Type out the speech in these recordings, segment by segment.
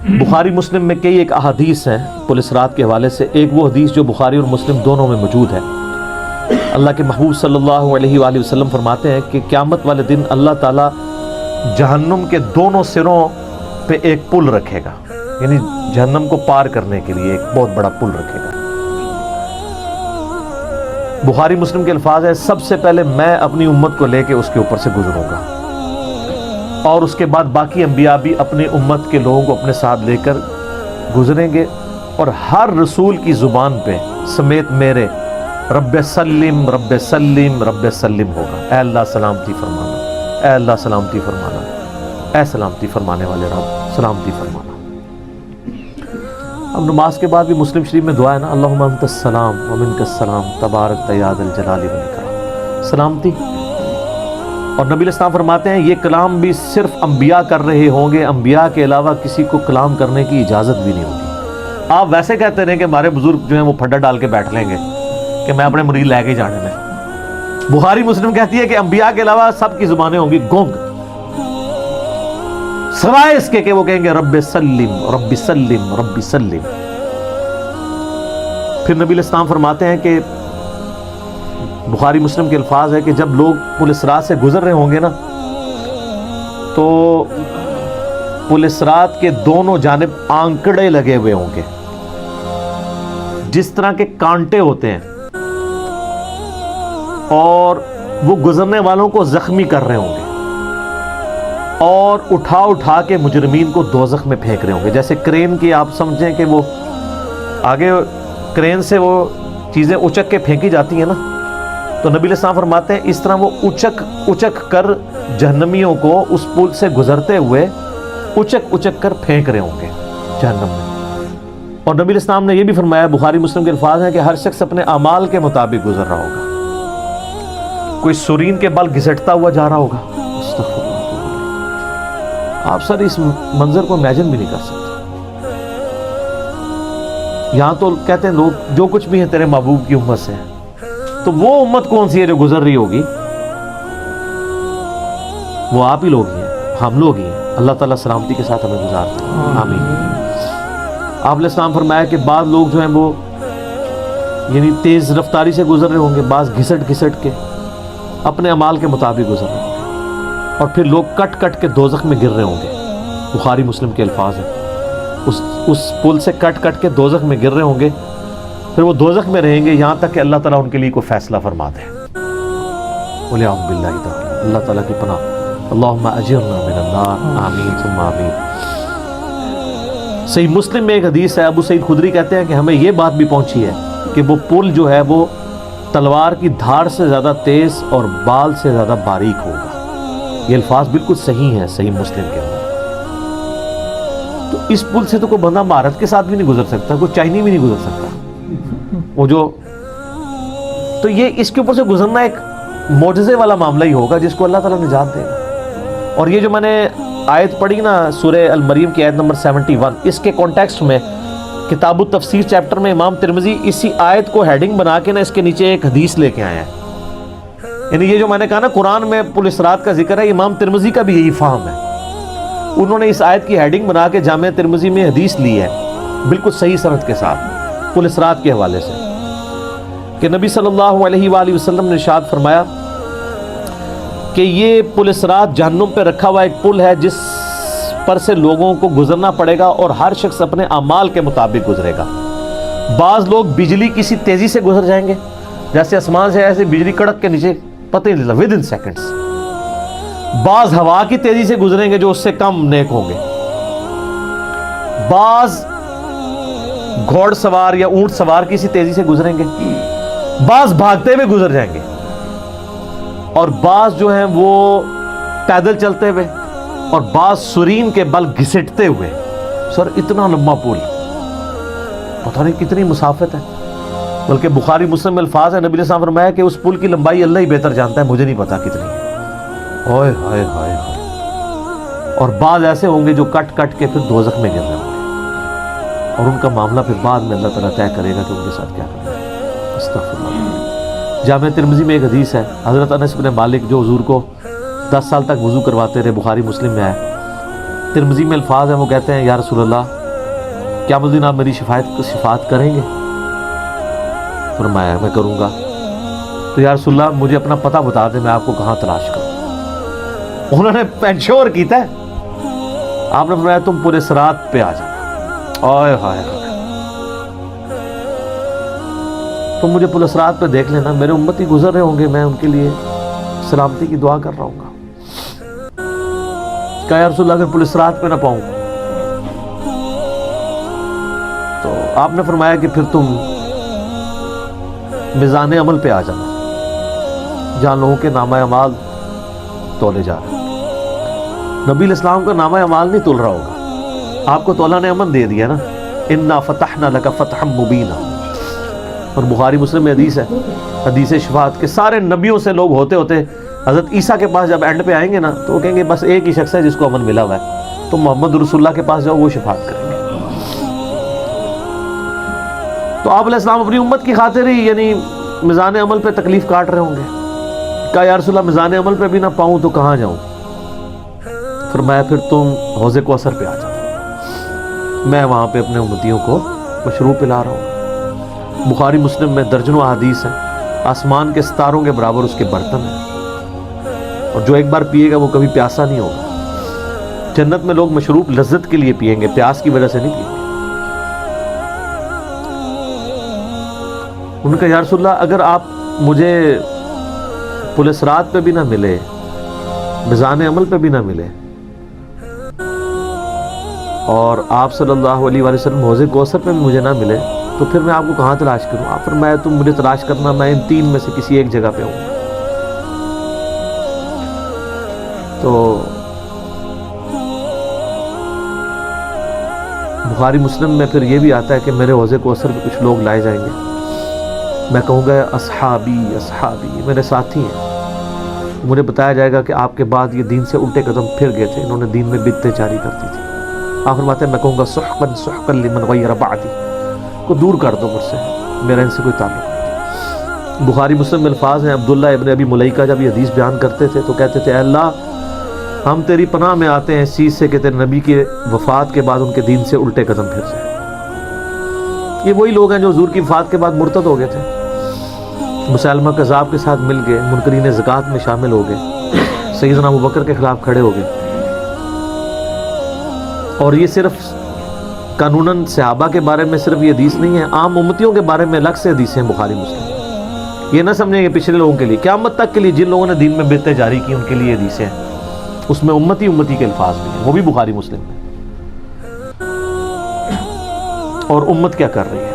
بخاری مسلم میں کئی ایک احادیث ہیں پولیس رات کے حوالے سے. ایک وہ حدیث جو بخاری اور مسلم دونوں میں موجود ہے. اللہ کے محبوب صلی اللہ علیہ وآلہ وسلم فرماتے ہیں کہ قیامت والے دن اللہ تعالیٰ جہنم کے دونوں سروں پہ ایک پل رکھے گا، یعنی جہنم کو پار کرنے کے لیے ایک بہت بڑا پل رکھے گا. بخاری مسلم کے الفاظ ہیں، سب سے پہلے میں اپنی امت کو لے کے اس کے اوپر سے گزروں گا، اور اس کے بعد باقی انبیاء بھی اپنی امت کے لوگوں کو اپنے ساتھ لے کر گزریں گے، اور ہر رسول کی زبان پہ سمیت میرے رب سلم رب سلم رب سلم ہوگا. اے اللہ سلامتی فرمانا، اے اللہ سلامتی فرمانا، اے سلامتی فرمانے والے رب سلامتی فرمانا. اب نماز کے بعد بھی مسلم شریف میں دعا ہے نا، اللہم انت السلام و منک السلام تبارک یا ذا الجلال والاکرام، سلامتی. اور نبی علیہ السلام فرماتے ہیں یہ کلام بھی صرف انبیاء کر رہے ہوں گے، انبیاء کے علاوہ کسی کو کلام کرنے کی اجازت بھی نہیں ہوگی. آپ ویسے کہتے رہیں کہ ہمارے بزرگ جو ہیں وہ پھڈا ڈال کے بیٹھ لیں گے کہ میں اپنے مرید لے کے جانے میں. بخاری مسلم کہتی ہے کہ انبیاء کے علاوہ سب کی زبانیں ہوں گی گونگ، سوائے اس کے کہ وہ کہیں گے رب سلم رب سلم رب سلم. پھر نبی علیہ السلام فرماتے ہیں کہ بخاری مسلم کے الفاظ ہے کہ جب لوگ پولیس رات سے گزر رہے ہوں گے نا تو پولیس رات کے دونوں جانب آنکڑے لگے ہوئے ہوں گے، جس طرح کے کانٹے ہوتے ہیں، اور وہ گزرنے والوں کو زخمی کر رہے ہوں گے اور اٹھا اٹھا کے مجرمین کو دوزخ میں پھینک رہے ہوں گے. جیسے کرین کی آپ سمجھیں کہ وہ آگے کرین سے وہ چیزیں اچک کے پھینکی جاتی ہیں نا، تو نبی علیہ السلام فرماتے ہیں اس طرح وہ اچک کر جہنمیوں کو اس پل سے گزرتے ہوئے اچک کر پھینک رہے ہوں گے جہنم میں. اور نبی علیہ السلام نے یہ بھی فرمایا، بخاری مسلم کے الفاظ ہیں کہ ہر شخص اپنے اعمال کے مطابق گزر رہا ہوگا. کوئی سورین کے بال گھسٹتا ہوا جا رہا ہوگا، آپ سر اس منظر کو امیجن بھی نہیں کر سکتے. یہاں تو کہتے ہیں لوگ جو کچھ بھی ہیں تیرے محبوب کی امت سے، تو وہ امت کون سی ہے جو گزر رہی ہوگی؟ وہ آپ ہی لوگ ہی ہیں، ہم لوگ ہی ہیں. اللہ تعالیٰ سلامتی کے ساتھ ہمیں گزارتے ہیں، آمین. آپ علیہ السلام فرمایا کہ بعض لوگ جو ہیں وہ یعنی تیز رفتاری سے گزر رہے ہوں گے، بعض گھسٹ کے اپنے اعمال کے مطابق گزر رہے ہوں گے، اور پھر لوگ کٹ کے دوزخ میں گر رہے ہوں گے. بخاری مسلم کے الفاظ ہیں، اس پل سے کٹ کے دوزخ میں گر رہے ہوں گے، پھر وہ دوزخ میں رہیں گے یہاں تک کہ اللہ تعالیٰ ان کے لیے کوئی فیصلہ فرما دے. وَلِعَوْذُ بِاللَّهِ تَعَالَى، اللہ تعالیٰ کی پناہ. اللہم اجرنا من النار، آمین ثم آمین. صحیح مسلم میں ایک حدیث ہے، ابو سعید خدری کہتے ہیں کہ ہمیں یہ بات بھی پہنچی ہے کہ وہ پل جو ہے وہ تلوار کی دھاڑ سے زیادہ تیز اور بال سے زیادہ باریک ہوگا. یہ الفاظ بالکل صحیح ہیں صحیح مسلم کے اندر. تو اس پل سے تو کوئی بندہ مہارت کے ساتھ بھی نہیں گزر سکتا، کوئی چائنی بھی نہیں گزر سکتا. وہ جو تو یہ اس کے اوپر سے گزرنا ایک معجزے والا معاملہ ہی ہوگا جس کو اللہ تعالیٰ نجات دے گا. اور یہ جو میں نے آیت پڑھی نا سورہ المریم کی آیت نمبر 71، اس کے کانٹیکسٹ میں کتاب التفسیر چیپٹر میں امام ترمذی اسی آیت کو ہیڈنگ بنا کے نا اس کے نیچے ایک حدیث لے کے آئے ہیں. یعنی یہ جو میں نے کہا نا قرآن میں پولیس رات کا ذکر ہے، امام ترمذی کا بھی یہی فہم ہے. انہوں نے اس آیت کی ہیڈنگ بنا کے جامعہ ترمذی میں حدیث لی ہے بالکل صحیح سند کے ساتھ پولیس رات کے حوالے سے، کہ نبی صلی اللہ علیہ وآلہ وسلم نے ارشاد فرمایا کہ یہ پولیس رات جہنم پہ رکھا ہوا ایک پل ہے جس پر سے لوگوں کو گزرنا پڑے گا، اور ہر شخص اپنے اعمال کے مطابق گزرے گا. بعض لوگ بجلی کسی تیزی سے گزر جائیں گے، جیسے آسمان سے ایسے بجلی کڑک کے نیچے پتہ ہی نہیں چلتا ود ان سیکنڈز. بعض ہوا کی تیزی سے گزریں گے جو اس سے کم نیک ہوں گے. بعض گھوڑ سوار یا اونٹ سوار کسی تیزی سے گزریں گے، بعض بھاگتے ہوئے گزر جائیں گے، اور بعض جو ہیں وہ پیدل چلتے ہوئے، اور بعض سرین کے بل گھسٹتے ہوئے. سر اتنا لمبا پل، پتہ نہیں کتنی مسافت ہے. بلکہ بخاری مسلم میں الفاظ ہے، نبی علیہ السلام فرمایا کہ اس پل کی لمبائی اللہ ہی بہتر جانتا ہے، مجھے نہیں پتا کتنی ہے. ہائے ہائے ہائے ہائے. اور بعض ایسے ہوں گے جو کٹ کے پھر دوزخ میں گر رہے ہوں گے، اور ان کا معاملہ پھر بعد میں اللہ تعالیٰ طے کرے گا کہ ان کے ساتھ کیا کرنا ہے. استغفر اللہ. جامعہ ترمذی میں ایک حدیث ہے، حضرت انس بن مالک جو حضور کو 10 سال تک وضو کرواتے رہے، بخاری مسلم میں ہے، ترمذی میں الفاظ ہیں، وہ کہتے ہیں یا رسول اللہ قیامت دن آپ میری شفاعت کریں گے؟ فرمایا میں کروں گا۔ تو یا رسول اللہ مجھے اپنا پتہ بتا دیں، میں آپ کو کہاں تلاش کروں؟ انہوں نے پینشور کیتا ہے۔ آپ نے فرمایا تم پورے صراط پہ آ جانا۔ آئے ہائے، تم مجھے پورے صراط پہ دیکھ لینا، میرے امتی گزر رہے ہوں گے، میں ان کے لیے سلامتی کی دعا کر رہا ہوں گا۔ کہا یا رسول اللہ اگر پورے صراط پہ نہ پاؤں تو آپ نے فرمایا کہ پھر تم میزان عمل پہ آ جانا، جہاں لوگوں کے نامہ اعمال تولے جا رہے ہیں۔ نبی علیہ السلام کا نامہ اعمال نہیں تول رہا ہوگا، آپ کو تولا نے امن دے دیا نا، انا فتحنا لک فتحا مبینا۔ اور بخاری مسلم میں حدیث ہے، حدیث شفاعت کے سارے نبیوں سے لوگ ہوتے ہوتے حضرت عیسیٰ کے پاس جب اینڈ پہ آئیں گے نا تو وہ کہیں گے بس ایک ہی شخص ہے جس کو امن ملا ہوا ہے، تو محمد رسول اللہ کے پاس جاؤ، وہ شفاعت کریں گے۔ تو آپ علیہ السلام اپنی امت کی خاطر ہی یعنی میزان عمل پہ تکلیف کاٹ رہے ہوں گے۔ کہا یا رسول اللہ میزان عمل پہ بھی نہ پاؤں تو کہاں جاؤں؟ فرمایا پھر تم حوض کوثر پہ آ جاؤ، میں وہاں پہ اپنے امتیوں کو مشروب پلا رہا ہوں۔ بخاری مسلم میں درجنوں احادیث ہیں، آسمان کے ستاروں کے برابر اس کے برتن ہیں، اور جو ایک بار پیے گا وہ کبھی پیاسا نہیں ہوگا۔ جنت میں لوگ مشروب لذت کے لیے پیئیں گے، پیاس کی وجہ سے نہیں پیئیں گے۔ ان کا یا رسول اللہ اگر آپ مجھے پل صراط پہ بھی نہ ملے، میزان عمل پہ بھی نہ ملے، اور آپ صلی اللہ علیہ وآلہ وسلم حوض کوثر پہ بھی مجھے نہ ملے تو پھر میں آپ کو کہاں تلاش کروں؟ آپ فرمایا تم مجھے تلاش کرنا، میں ان تین میں سے کسی ایک جگہ پہ ہوں۔ تو بخاری مسلم میں پھر یہ بھی آتا ہے کہ میرے حوض کوثر پہ کچھ لوگ لائے جائیں گے، میں کہوں گا اصحابی اصحابی، یہ میرے ساتھی ہیں۔ مجھے بتایا جائے گا کہ آپ کے بعد یہ دین سے الٹے قدم پھر گئے تھے، انہوں نے دین میں بدعتیں جاری کر دی تھی۔ آپ فرماتے ہیں میں کہوں گا سحقا سحقا لمن غیر بعدی، کو دور کر دو مجھ سے، میرا ان سے کوئی تعلق نہیں۔ بخاری مسلم میں الفاظ ہیں، عبداللہ ابن ابی ملیکہ جب یہ حدیث بیان کرتے تھے تو کہتے تھے اے اللہ ہم تیری پناہ میں آتے ہیں اس چیز سے کہ تیرے نبی کی وفات کے بعد ان کے دین سے الٹے قدم پھر جائیں۔ یہ وہی لوگ ہیں جو حضور کی وفات کے بعد مرتد ہو گئے تھے، مسلمہ کذاب کے ساتھ مل گئے، منکرین زکوٰۃ میں شامل ہو گئے، سیدنا ابوبکر کے خلاف کھڑے ہو گئے۔ اور یہ صرف قانوناً صحابہ کے بارے میں صرف یہ حدیث نہیں ہے، عام امتیوں کے بارے میں الگ سے حدیثیں ہیں بخاری مسلم۔ یہ نہ سمجھیں کہ پچھلے لوگوں کے لیے، قیامت تک کے لیے جن لوگوں نے دین میں بدعتیں جاری کی ان کے لیے حدیثیں ہیں، اس میں امتی کے الفاظ بھی ہیں، وہ بھی بخاری مسلم میں۔ اور امت کیا کر رہی ہے؟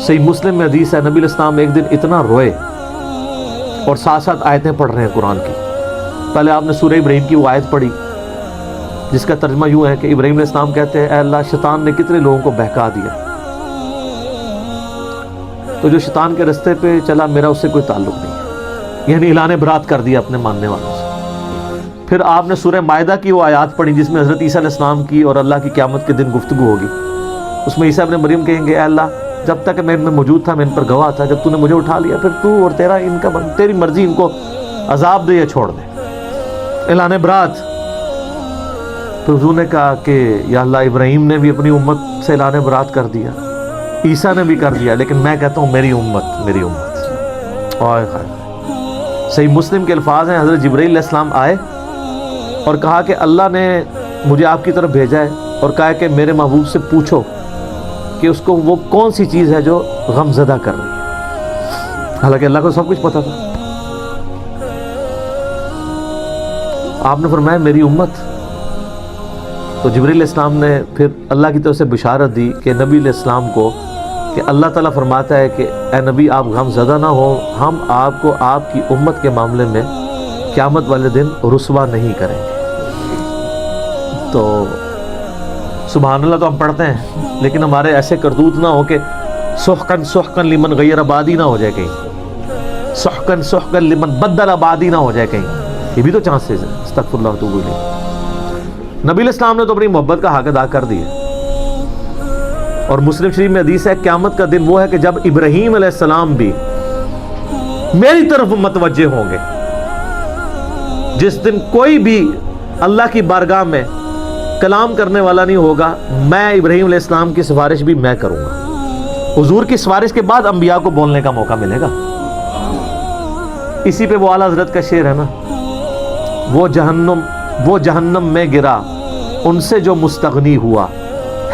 صحیح مسلم میں حدیث ہے، نبی علیہ السلام ایک دن اتنا روئے اور ساتھ ساتھ آیتیں پڑھ رہے ہیں قرآن کی۔ پہلے آپ نے سورہ ابراہیم کی وہ آیت پڑھی جس کا ترجمہ یوں ہے کہ ابراہیم علیہ السلام کہتے ہیں اے اللہ شیطان نے کتنے لوگوں کو بہکا دیا، تو جو شیطان کے رستے پہ چلا میرا اس سے کوئی تعلق نہیں ہے، یعنی اعلان برات کر دیا اپنے ماننے والوں سے۔ پھر آپ نے سورہ مائدہ کی وہ آیات پڑھی جس میں حضرت عیسیٰ علیہ السلام کی اور اللہ کی قیامت کے دن گفتگو ہوگی۔ اس میں عیسیٰ ابن مریم کہیں گے اے اللہ جب تک میں ان میں موجود تھا میں ان پر گواہ تھا، جب تو نے مجھے اٹھا لیا پھر تو اور تیرا ان کا تیری مرضی، ان کو عذاب دے یا چھوڑ دے، اعلان برات۔ تو حضور نے کہا کہ یا اللہ ابراہیم نے بھی اپنی امت سے اعلان برات کر دیا، عیسیٰ نے بھی کر دیا، لیکن میں کہتا ہوں میری امت میری امت۔ اور صحیح مسلم کے الفاظ ہیں، حضرت جبرائیل علیہ السلام آئے اور کہا کہ اللہ نے مجھے آپ کی طرف بھیجا ہے اور کہا کہ میرے محبوب سے پوچھو کہ اس کو وہ کون سی چیز ہے جو غم زدہ کر رہی ہے، حالانکہ اللہ کو سب کچھ پتا تھا۔ آپ نے فرمایا میری امت۔ تو جبرائیل علیہ السلام نے پھر اللہ کی طرف سے بشارت دی کہ نبی علیہ السلام کو کہ اللہ تعالیٰ فرماتا ہے کہ اے نبی آپ غم زدہ نہ ہو، ہم آپ کو آپ کی امت کے معاملے میں قیامت والے دن رسوا نہیں کریں گے۔ تو سبحان اللہ تو ہم پڑھتے ہیں لیکن ہمارے ایسے کرتوت نہ ہو کہ سحقن سحقن لمن غیر آبادی نہ ہو جائے کہیں، سحقن سحقن لمن بدل آبادی نہ ہو جائے کہیں، یہ بھی تو چانسز ہے۔ استغفر اللہ واتوب الیہ۔ نبی علیہ السلام نے تو اپنی محبت کا حق ادا کر دیا، اور مسلم شریف میں حدیث ہے قیامت کا دن وہ ہے کہ جب ابراہیم علیہ السلام بھی میری طرف متوجہ ہوں گے، جس دن کوئی بھی اللہ کی بارگاہ میں کلام کرنے والا نہیں ہوگا، میں ابراہیم علیہ السلام کی سفارش بھی میں کروں گا۔ حضور کی سفارش کے بعد انبیاء کو بولنے کا موقع ملے گا۔ اسی پہ وہ اعلیٰ حضرت کا شعر ہے نا، وہ جہنم میں گرا ان سے جو مستغنی ہوا،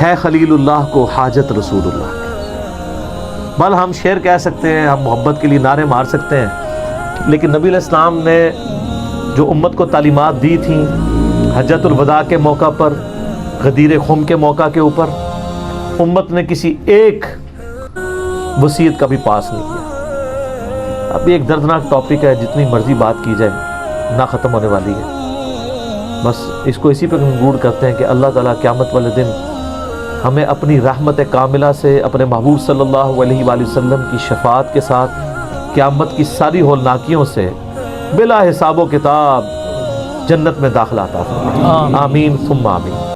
ہے خلیل اللہ کو حاجت رسول اللہ کی۔ بل ہم شعر کہہ سکتے ہیں، ہم محبت کے لیے نعرے مار سکتے ہیں، لیکن نبی علیہ السلام نے جو امت کو تعلیمات دی تھیں حجۃ الوداع کے موقع پر، غدیر خم کے موقع کے اوپر، امت نے کسی ایک وصیت کا بھی پاس نہیں کیا۔ اب ایک دردناک ٹاپک ہے، جتنی مرضی بات کی جائے نہ ختم ہونے والی ہے۔ بس اس کو اسی پہ کنکلوڈ کرتے ہیں کہ اللہ تعالیٰ قیامت والے دن ہمیں اپنی رحمت کاملہ سے اپنے محبوب صلی اللہ علیہ وآلہ وسلم کی شفاعت کے ساتھ قیامت کی ساری ہولناکیوں سے بلا حساب و کتاب جنت میں داخلہ عطا فرمائے۔ آمین ثم آمین۔